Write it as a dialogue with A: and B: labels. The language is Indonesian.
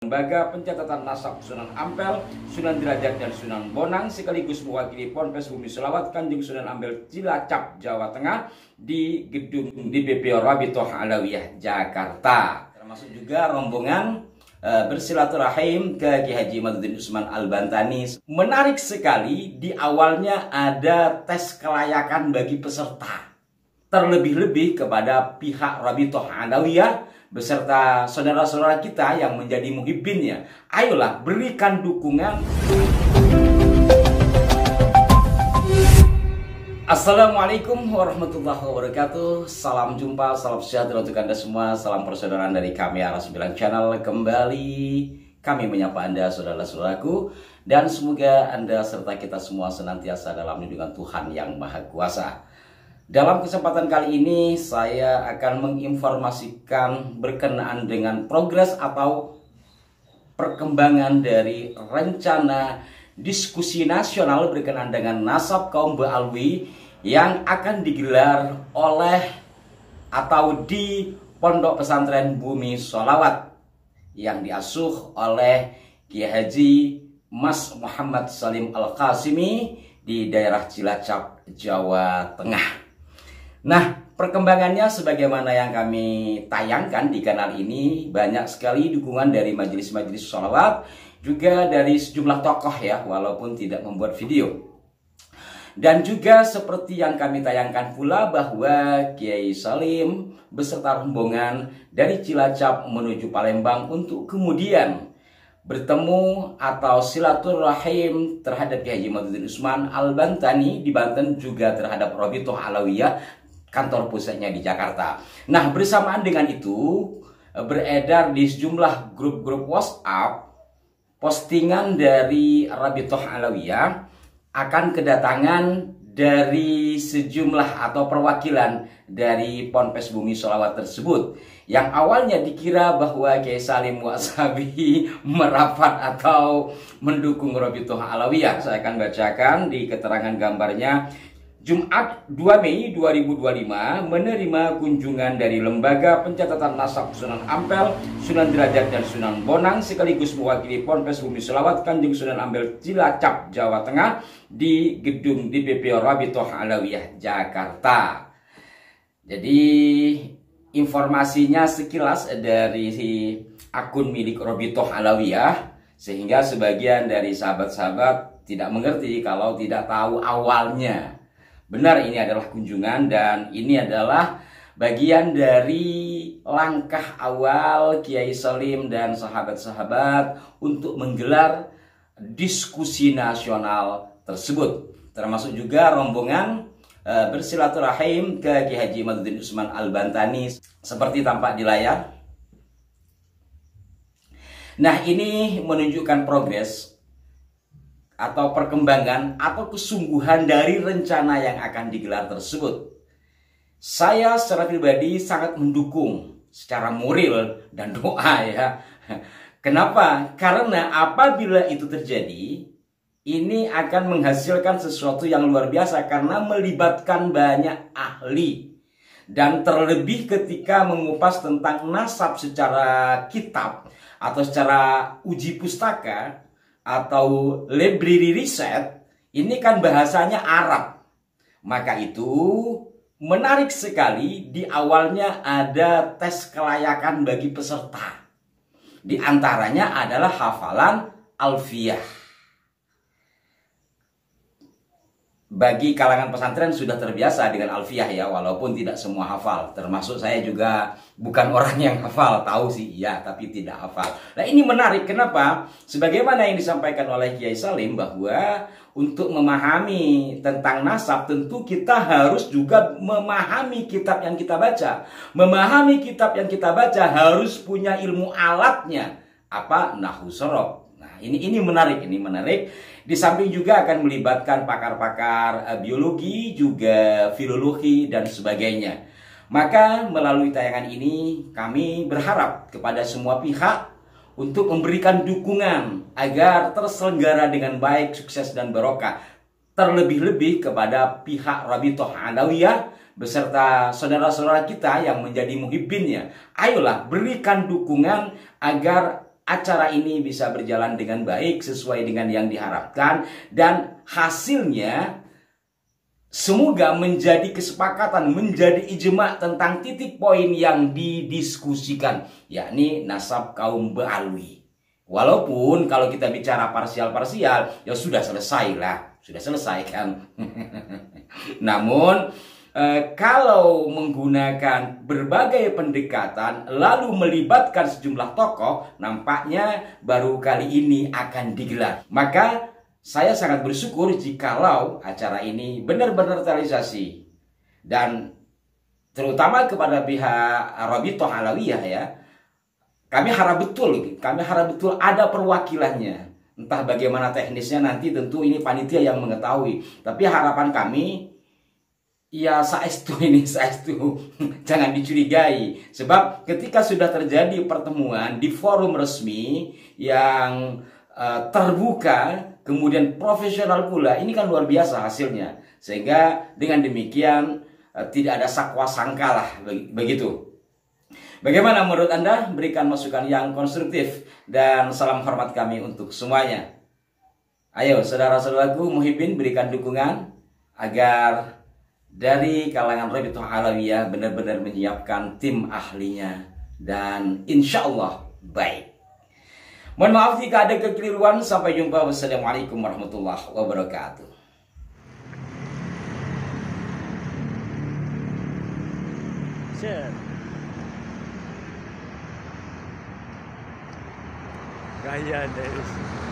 A: Lembaga Pencatatan Nasab Sunan Ampel, Sunan Derajat dan Sunan Bonang sekaligus mewakili Ponpes Bumi Selawat Kanjeng Sunan Ampel Cilacap, Jawa Tengah di gedung DPP Rabitoh Alawiyah Jakarta. Termasuk juga rombongan bersilaturahim ke Kiai Haji Imaduddin Usman Al-Bantani. Menarik sekali, di awalnya ada tes kelayakan bagi peserta. Terlebih-lebih kepada pihak Rabitoh Alawiyah beserta saudara-saudara kita yang menjadi muhibbinnya. Ayolah berikan dukungan. Assalamualaikum warahmatullahi wabarakatuh. Salam jumpa, salam sejahtera untuk Anda semua. Salam persaudaraan dari kami Aras 9 Channel. Kembali kami menyapa Anda saudara-saudaraku, dan semoga Anda serta kita semua senantiasa dalam lindungan Tuhan yang Maha Kuasa. Dalam kesempatan kali ini saya akan menginformasikan berkenaan dengan progres atau perkembangan dari rencana diskusi nasional berkenaan dengan nasab kaum Ba'alwi yang akan digelar oleh atau di Pondok Pesantren Bumi Sholawat yang diasuh oleh Kiai Haji Mas Muhammad Salim Al-Qasimi di daerah Cilacap, Jawa Tengah. Nah, perkembangannya sebagaimana yang kami tayangkan di kanal ini, banyak sekali dukungan dari majelis-majelis sholawat, juga dari sejumlah tokoh ya, walaupun tidak membuat video. Dan juga seperti yang kami tayangkan pula bahwa Kiai Salim beserta rombongan dari Cilacap menuju Palembang untuk kemudian bertemu atau silaturahim terhadap Kiai Haji Imaduddin Usman Al-Bantani di Banten, juga terhadap Rabitoh Alawiyah kantor pusatnya di Jakarta. Nah, bersamaan dengan itu beredar di sejumlah grup-grup WhatsApp postingan dari Rabitoh Alawiyah akan kedatangan dari sejumlah atau perwakilan dari Ponpes Bumi Sholawat tersebut, yang awalnya dikira bahwa Kiai Salim Wasabi merapat atau mendukung Rabitoh Alawiyah. Saya akan bacakan di keterangan gambarnya. Jumat 2 Mei 2025 menerima kunjungan dari Lembaga Pencatatan Nasab Sunan Ampel, Sunan Derajat dan Sunan Bonang sekaligus mewakili Ponpes Bumi Selawat Kanjeng Sunan Ampel Cilacap, Jawa Tengah di gedung DPP Rabitoh Alawiyah Jakarta. Jadi informasinya sekilas dari akun milik Rabitoh Alawiyah, sehingga sebagian dari sahabat-sahabat tidak mengerti kalau tidak tahu awalnya. Benar, ini adalah kunjungan dan ini adalah bagian dari langkah awal Kiai Salim dan sahabat-sahabat untuk menggelar diskusi nasional tersebut. Termasuk juga rombongan bersilaturahim ke Kiai Haji Imaduddin Usman Al-Bantani seperti tampak di layar. Nah, ini menunjukkan progres atau perkembangan atau kesungguhan dari rencana yang akan digelar tersebut. Saya secara pribadi sangat mendukung secara moral dan doa ya. Kenapa? Karena apabila itu terjadi, ini akan menghasilkan sesuatu yang luar biasa karena melibatkan banyak ahli. Dan terlebih ketika mengupas tentang nasab secara kitab atau secara uji pustaka atau library riset, ini kan bahasanya Arab. Maka itu menarik sekali, di awalnya ada tes kelayakan bagi peserta. Di antaranya adalah hafalan alfiyah. Bagi kalangan pesantren sudah terbiasa dengan alfiyah ya, walaupun tidak semua hafal. Termasuk saya juga bukan orang yang hafal, tahu sih ya, tapi tidak hafal. Nah, ini menarik, kenapa? Sebagaimana yang disampaikan oleh Kiai Salim bahwa untuk memahami tentang nasab tentu kita harus juga memahami kitab yang kita baca. Memahami kitab yang kita baca harus punya ilmu alatnya. Apa? Nahwu shorof. Nah, ini menarik, ini menarik. Di samping juga akan melibatkan pakar-pakar biologi, juga filologi dan sebagainya. Maka melalui tayangan ini kami berharap kepada semua pihak untuk memberikan dukungan agar terselenggara dengan baik, sukses dan barokah. Terlebih-lebih kepada pihak Rabitoh Alawiyah beserta saudara-saudara kita yang menjadi muhibbinnya. Ayolah berikan dukungan agar acara ini bisa berjalan dengan baik sesuai dengan yang diharapkan, dan hasilnya semoga menjadi kesepakatan, menjadi ijma tentang titik poin yang didiskusikan, yakni nasab kaum Ba'alwi. Walaupun kalau kita bicara parsial-parsial, ya sudah selesai lah, sudah selesai kan. Namun kalau menggunakan berbagai pendekatan lalu melibatkan sejumlah tokoh, nampaknya baru kali ini akan digelar. Maka saya sangat bersyukur jikalau acara ini benar-benar terrealisasi, dan terutama kepada pihak Rabithah Alawiyah ya, kami harap betul ada perwakilannya. Entah bagaimana teknisnya nanti, tentu ini panitia yang mengetahui. Tapi harapan kami ya saestu jangan dicurigai, sebab ketika sudah terjadi pertemuan di forum resmi yang terbuka, kemudian profesional pula, ini kan luar biasa hasilnya. Sehingga dengan demikian tidak ada sakwa sangka lah, begitu. Bagaimana menurut Anda? Berikan masukan yang konstruktif, dan salam hormat kami untuk semuanya. Ayo saudara-saudaraku muhibbin, berikan dukungan agar dari kalangan Rabithah Alawiyah benar-benar menyiapkan tim ahlinya, dan insya Allah baik. Mohon maaf jika ada kekeliruan. Sampai jumpa. Wassalamualaikum warahmatullahi wabarakatuh.
B: Share. Gaya deh.